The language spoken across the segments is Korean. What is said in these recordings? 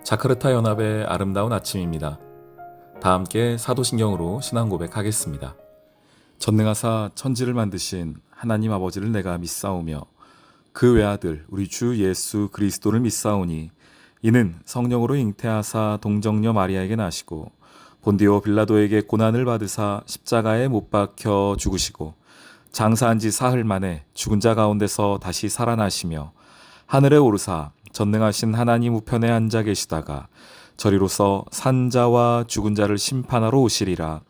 자카르타 연합의 아름다운 아침입니다. 다 함께 사도신경으로 신앙 고백하겠습니다. 전능하사 천지를 만드신 하나님 아버지를 내가 믿사오며 그 외아들 우리 주 예수 그리스도를 믿사오니 이는 성령으로 잉태하사 동정녀 마리아에게 나시고 본디오 빌라도에게 고난을 받으사 십자가에 못 박혀 죽으시고 장사한 지 사흘 만에 죽은 자 가운데서 다시 살아나시며 하늘에 오르사 전능하신 하나님 우편에 앉아 계시다가 저리로서 산자와 죽은 자를 심판하러 오시리라.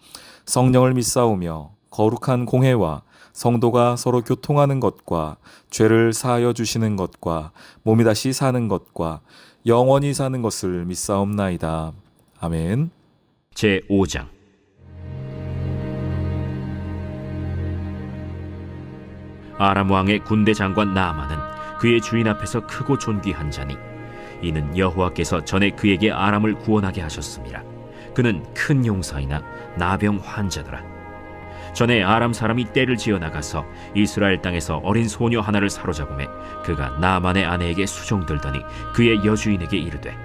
성령을 믿사오며 거룩한 공회와 성도가 서로 교통하는 것과 죄를 사하여 주시는 것과 몸이 다시 사는 것과 영원히 사는 것을 믿사옵나이다. 아멘. 제5장. 아람 왕의 군대 장관 나아만은 그의 주인 앞에서 크고 존귀한 자니 이는 여호와께서 전에 그에게 아람을 구원하게 하셨습니다. 그는 큰 용사이나 나병 환자더라. 전에 아람 사람이 떼를 지어 나가서 이스라엘 땅에서 어린 소녀 하나를 사로잡음에 그가 나아만의 아내에게 수종들더니 그의 여주인에게 이르되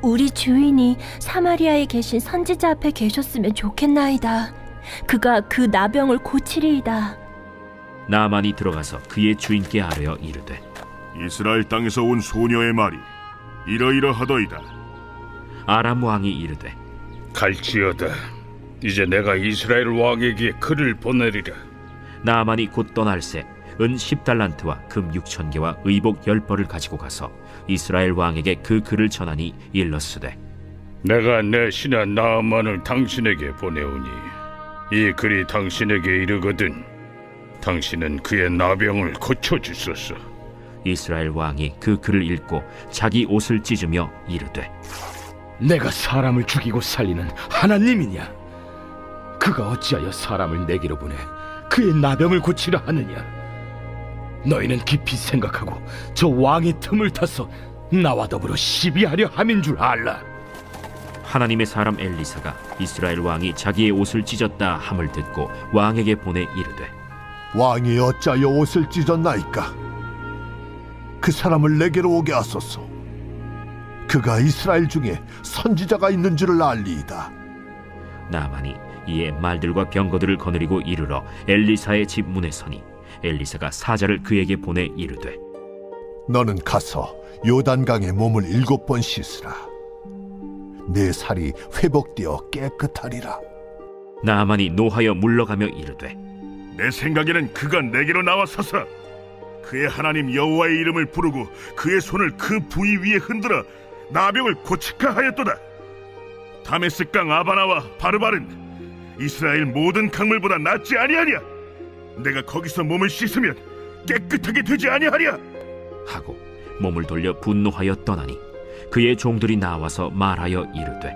우리 주인이 사마리아에 계신 선지자 앞에 계셨으면 좋겠나이다. 그가 그 나병을 고치리이다. 나아만이 들어가서 그의 주인께 아뢰어 이르되 이스라엘 땅에서 온 소녀의 말이 이러이러하더이다. 아람 왕이 이르되 갈지어다. 이제 내가 이스라엘 왕에게 글을 보내리라. 나아만이 곧 떠날새 은 10달란트와 금 6,000개와 의복 10벌을 가지고 가서 이스라엘 왕에게 그 글을 전하니 일렀으되 내가 내 신하 나아만을 당신에게 보내오니 이 글이 당신에게 이르거든 당신은 그의 나병을 고쳐주소서. 이스라엘 왕이 그 글을 읽고 자기 옷을 찢으며 이르되 내가 사람을 죽이고 살리는 하나님이냐? 그가 어찌하여 사람을 내게로 보내 그의 나병을 고치려 하느냐? 너희는 깊이 생각하고 저 왕의 틈을 타서 나와 더불어 시비하려 함인 줄 알라. 하나님의 사람 엘리사가 이스라엘 왕이 자기의 옷을 찢었다 함을 듣고 왕에게 보내 이르되 왕이 어찌하여 옷을 찢었나이까? 그 사람을 내게로 오게 하소서. 그가 이스라엘 중에 선지자가 있는 줄을 알리이다. 나아만이 이에 말들과 병거들을 거느리고 이르러 엘리사의 집 문에 서니 엘리사가 사자를 그에게 보내 이르되 너는 가서 요단강에 몸을 7번 씻으라. 내 살이 회복되어 깨끗하리라. 나아만이 노하여 물러가며 이르되 내 생각에는 그가 내게로 나와서서 그의 하나님 여호와의 이름을 부르고 그의 손을 그 부위 위에 흔들어 나병을 고치카 하였도다. 다메스강 아바나와 바르바른 이스라엘 모든 강물보다 낫지 아니하냐? 내가 거기서 몸을 씻으면 깨끗하게 되지 아니하랴? 하고 몸을 돌려 분노하여 떠나니 그의 종들이 나와서 말하여 이르되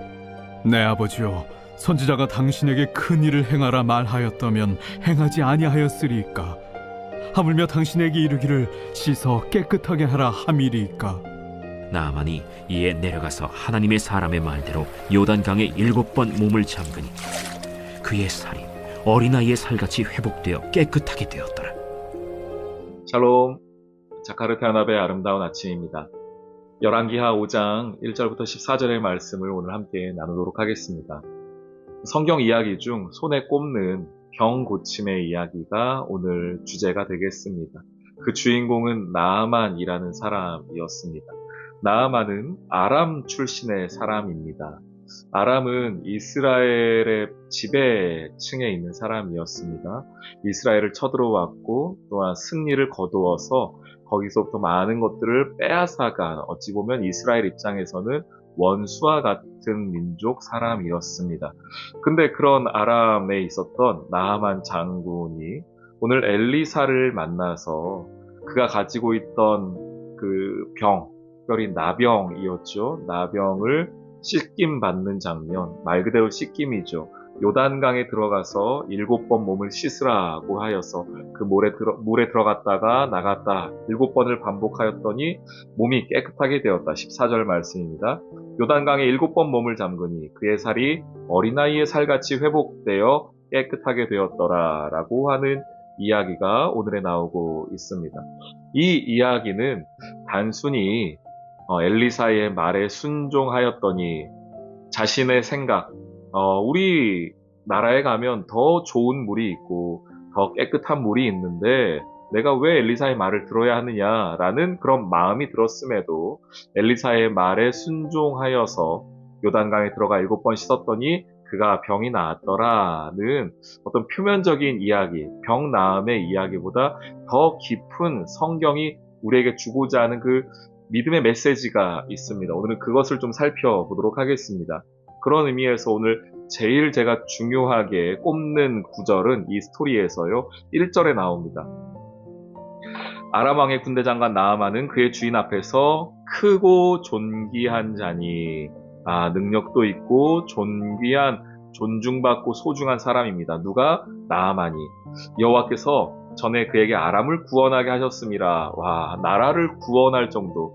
내 아버지여, 선지자가 당신에게 큰 일을 행하라 말하였다면 행하지 아니하였으리이까? 하물며 당신에게 이르기를 씻어 깨끗하게 하라 함이리이까? 나아만이 이에 내려가서 하나님의 사람의 말대로 요단강에 7번 몸을 잠그니 그의 살이 어린아이의 살같이 회복되어 깨끗하게 되었더라. 샬롬, 자카르타 연합의 아름다운 아침입니다. 열왕기하 5장 1절부터 14절의 말씀을 오늘 함께 나누도록 하겠습니다. 성경 이야기 중 손에 꼽는 병 고침의 이야기가 오늘 주제가 되겠습니다. 그 주인공은 나아만이라는 사람이었습니다. 나아만은 아람 출신의 사람입니다. 아람은 이스라엘의 지배층에 있는 사람이었습니다. 이스라엘을 쳐들어왔고 또한 승리를 거두어서 거기서부터 많은 것들을 빼앗아간 어찌 보면 이스라엘 입장에서는 원수와 같은 민족 사람이었습니다. 근데 그런 아람에 있었던 나아만 장군이 오늘 엘리사를 만나서 그가 가지고 있던 그 병, 특별히 나병이었죠. 나병을 씻김 받는 장면, 말 그대로 씻김이죠. 요단강에 들어가서 7번 몸을 씻으라고 하여서 그 물에 들어갔다가 나갔다 7번을 반복하였더니 몸이 깨끗하게 되었다. 14절 말씀입니다. 요단강에 7번 몸을 잠그니 그의 살이 어린아이의 살같이 회복되어 깨끗하게 되었더라 라고 하는 이야기가 오늘에 나오고 있습니다. 이 이야기는 단순히 엘리사의 말에 순종하였더니 자신의 생각, 우리 나라에 가면 더 좋은 물이 있고 더 깨끗한 물이 있는데 내가 왜 엘리사의 말을 들어야 하느냐라는 그런 마음이 들었음에도 엘리사의 말에 순종하여서 요단강에 들어가 7번 씻었더니 그가 병이 나았더라는 어떤 표면적인 이야기, 병 나음의 이야기보다 더 깊은 성경이 우리에게 주고자 하는 그 믿음의 메시지가 있습니다. 오늘은 그것을 좀 살펴보도록 하겠습니다. 그런 의미에서 오늘 제일 제가 중요하게 꼽는 구절은 이 스토리에서요, 1절에 나옵니다. 아람 왕의 군대 장관 나아만은 그의 주인 앞에서 크고 존귀한 자니, 능력도 있고 존귀한, 존중받고 소중한 사람입니다. 누가? 나아만이. 여호와께서 전에 그에게 아람을 구원하게 하셨습니다. 와, 나라를 구원할 정도,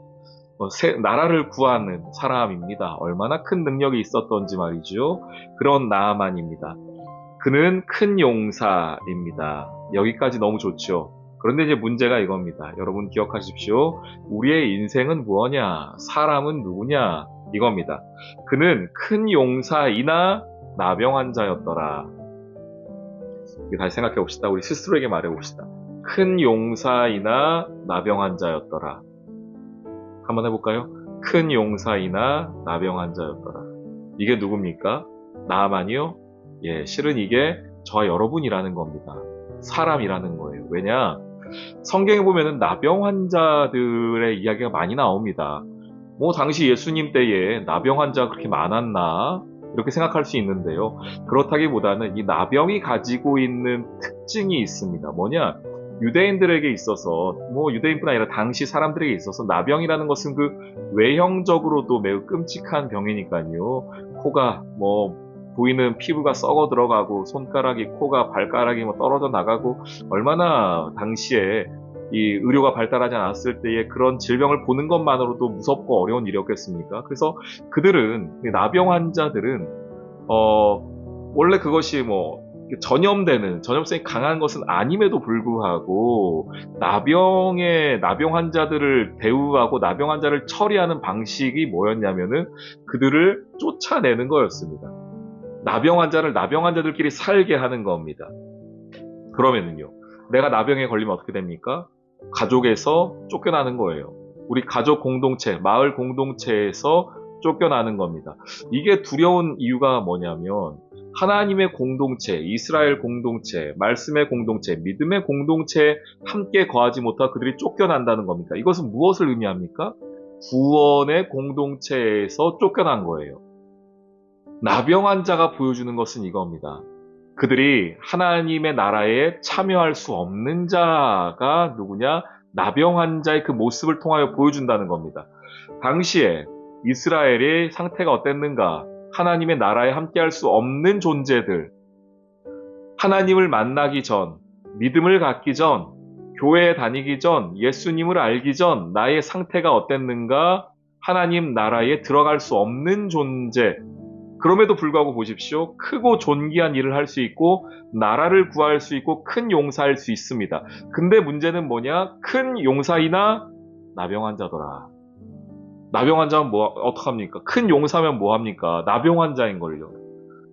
나라를 구하는 사람입니다. 얼마나 큰 능력이 있었던지 말이죠. 그런 나아만입니다. 그는 큰 용사입니다. 여기까지 너무 좋죠. 그런데 이제 문제가 이겁니다. 여러분 기억하십시오. 우리의 인생은 무엇냐? 사람은 누구냐? 이겁니다. 그는 큰 용사이나 나병 환자였더라. 다시 생각해 봅시다. 우리 스스로에게 말해 봅시다. 큰 용사이나 나병 환자였더라. 한번 해볼까요? 큰 용사이나 나병 환자였더라. 이게 누굽니까? 나아만이요? 예, 실은 이게 저와 여러분이라는 겁니다. 사람이라는 거예요. 왜냐? 성경에 보면은 나병 환자들의 이야기가 많이 나옵니다. 당시 예수님 때에 나병 환자가 그렇게 많았나? 이렇게 생각할 수 있는데요. 그렇다기보다는 이 나병이 가지고 있는 특징이 있습니다. 뭐냐? 유대인들에게 있어서, 유대인뿐 아니라 당시 사람들에게 있어서 나병이라는 것은 그 외형적으로도 매우 끔찍한 병이니까요. 코가 보이는 피부가 썩어 들어가고 손가락이, 코가, 발가락이 떨어져 나가고, 얼마나 당시에 이 의료가 발달하지 않았을 때에 그런 질병을 보는 것만으로도 무섭고 어려운 일이었겠습니까? 그래서 그들은, 나병 환자들은 원래 그것이 전염성이 강한 것은 아님에도 불구하고 나병 환자들을 대우하고 나병 환자를 처리하는 방식이 뭐였냐면은 그들을 쫓아내는 거였습니다. 나병 환자들끼리 살게 하는 겁니다. 그러면은요, 내가 나병에 걸리면 어떻게 됩니까? 가족에서 쫓겨나는 거예요. 우리 가족 공동체, 마을 공동체에서 쫓겨나는 겁니다. 이게 두려운 이유가 뭐냐면 하나님의 공동체, 이스라엘 공동체, 말씀의 공동체, 믿음의 공동체에 함께 거하지 못하고 그들이 쫓겨난다는 겁니까? 이것은 무엇을 의미합니까? 구원의 공동체에서 쫓겨난 거예요. 나병 환자가 보여주는 것은 이겁니다. 그들이 하나님의 나라에 참여할 수 없는 자가 누구냐? 나병 환자의 그 모습을 통하여 보여준다는 겁니다. 당시에 이스라엘의 상태가 어땠는가? 하나님의 나라에 함께할 수 없는 존재들, 하나님을 만나기 전, 믿음을 갖기 전, 교회에 다니기 전, 예수님을 알기 전 나의 상태가 어땠는가? 하나님 나라에 들어갈 수 없는 존재. 그럼에도 불구하고 보십시오. 크고 존귀한 일을 할 수 있고 나라를 구할 수 있고 큰 용사할 수 있습니다. 근데 문제는 뭐냐? 큰 용사이나 나병 환자더라. 나병 환자면 어떡합니까? 큰 용사면 뭐합니까? 나병 환자인걸요.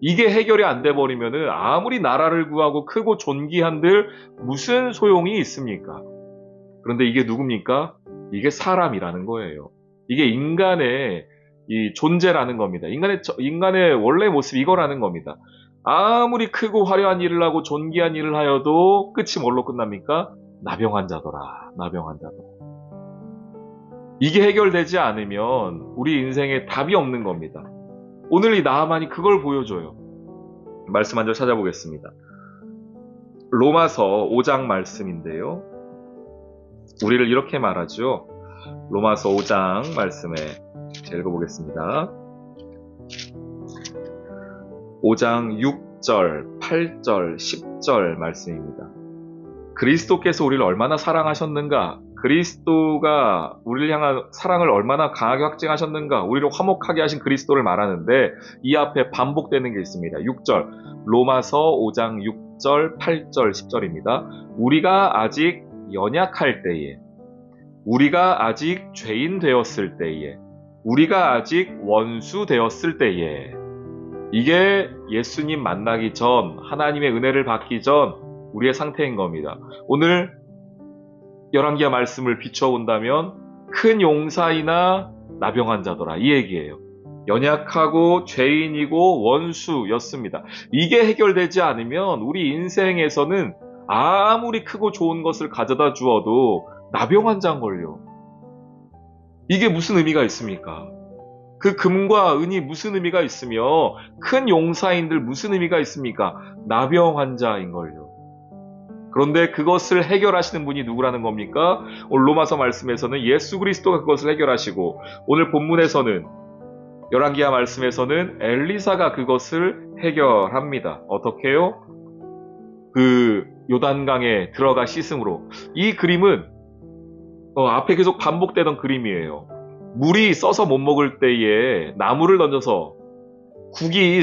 이게 해결이 안 돼버리면은 아무리 나라를 구하고 크고 존귀한들 무슨 소용이 있습니까? 그런데 이게 누굽니까? 이게 사람이라는 거예요. 이게 인간의 이 존재라는 겁니다. 인간의 원래 모습이 이거라는 겁니다. 아무리 크고 화려한 일을 하고 존귀한 일을 하여도 끝이 뭘로 끝납니까? 나병 환자더라. 나병 환자더라. 이게 해결되지 않으면 우리 인생에 답이 없는 겁니다. 오늘 이 나아만이 그걸 보여줘요. 말씀 한 절 찾아보겠습니다. 로마서 5장 말씀인데요. 우리를 이렇게 말하죠. 로마서 5장 말씀에 읽어보겠습니다. 5장 6절, 8절, 10절 말씀입니다. 그리스도께서 우리를 얼마나 사랑하셨는가? 그리스도가 우리를 향한 사랑을 얼마나 강하게 확증하셨는가? 우리를 화목하게 하신 그리스도를 말하는데 이 앞에 반복되는 게 있습니다. 6절, 로마서 5장 6절, 8절, 10절입니다. 우리가 아직 연약할 때에 우리가 아직 죄인 되었을 때에, 우리가 아직 원수 되었을 때에, 이게 예수님 만나기 전, 하나님의 은혜를 받기 전 우리의 상태인 겁니다. 오늘 열왕기하 말씀을 비춰본다면 큰 용사이나 나병한 자더라, 이 얘기예요. 연약하고 죄인이고 원수였습니다. 이게 해결되지 않으면 우리 인생에서는 아무리 크고 좋은 것을 가져다 주어도 나병한 자인 걸요. 이게 무슨 의미가 있습니까? 그 금과 은이 무슨 의미가 있으며 큰 용사인들 무슨 의미가 있습니까? 나병 환자인 걸요. 그런데 그것을 해결하시는 분이 누구라는 겁니까? 오늘 로마서 말씀에서는 예수 그리스도가 그것을 해결하시고, 오늘 본문에서는 열왕기하 말씀에서는 엘리사가 그것을 해결합니다. 어떻게요? 그 요단강에 들어가 씻음으로. 이 그림은 앞에 계속 반복되던 그림이에요. 물이 써서 못 먹을 때에 나무를 던져서, 국이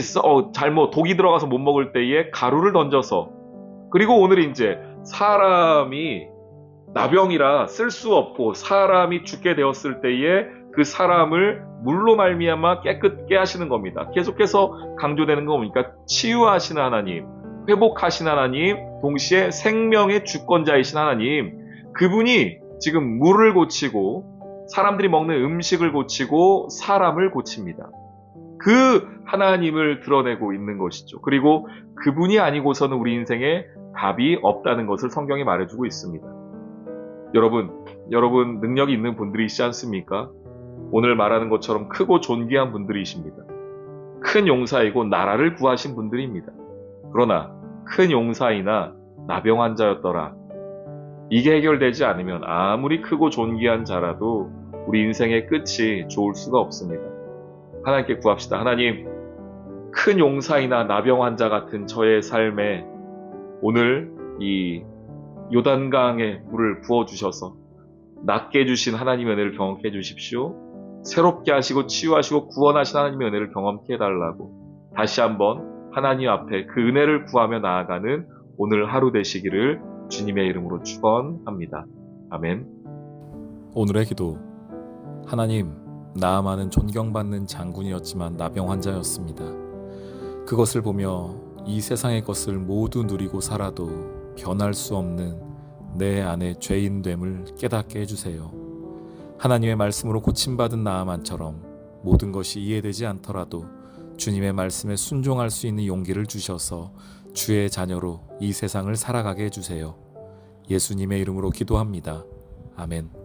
독이 들어가서 못 먹을 때에 가루를 던져서, 그리고 오늘 이제 사람이 나병이라 쓸 수 없고 사람이 죽게 되었을 때에 그 사람을 물로 말미암아 깨끗게 하시는 겁니다. 계속해서 강조되는 거 뭡니까? 치유하시는 하나님, 회복하시는 하나님, 동시에 생명의 주권자이신 하나님, 그분이 지금 물을 고치고 사람들이 먹는 음식을 고치고 사람을 고칩니다. 그 하나님을 드러내고 있는 것이죠. 그리고 그분이 아니고서는 우리 인생에 답이 없다는 것을 성경이 말해주고 있습니다. 여러분 능력이 있는 분들이시지 않습니까? 오늘 말하는 것처럼 크고 존귀한 분들이십니다. 큰 용사이고 나라를 구하신 분들입니다. 그러나 큰 용사이나 나병 환자였더라, 이게 해결되지 않으면 아무리 크고 존귀한 자라도 우리 인생의 끝이 좋을 수가 없습니다. 하나님께 구합시다. 하나님, 큰 용사이나 나병 환자 같은 저의 삶에 오늘 이 요단강에 물을 부어주셔서 낫게 해주신 하나님의 은혜를 경험케 해주십시오. 새롭게 하시고 치유하시고 구원하신 하나님의 은혜를 경험케 해달라고 다시 한번 하나님 앞에 그 은혜를 구하며 나아가는 오늘 하루 되시기를 주님의 이름으로 축원합니다. 아멘. 오늘의 기도. 하나님, 나아만은 존경받는 장군이었지만 나병 환자였습니다. 그것을 보며 이 세상의 것을 모두 누리고 살아도 변할 수 없는 내 안의 죄인됨을 깨닫게 해주세요. 하나님의 말씀으로 고침받은 나아만처럼 모든 것이 이해되지 않더라도 주님의 말씀에 순종할 수 있는 용기를 주셔서 주의 자녀로 이 세상을 살아가게 해주세요. 예수님의 이름으로 기도합니다. 아멘.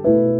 음.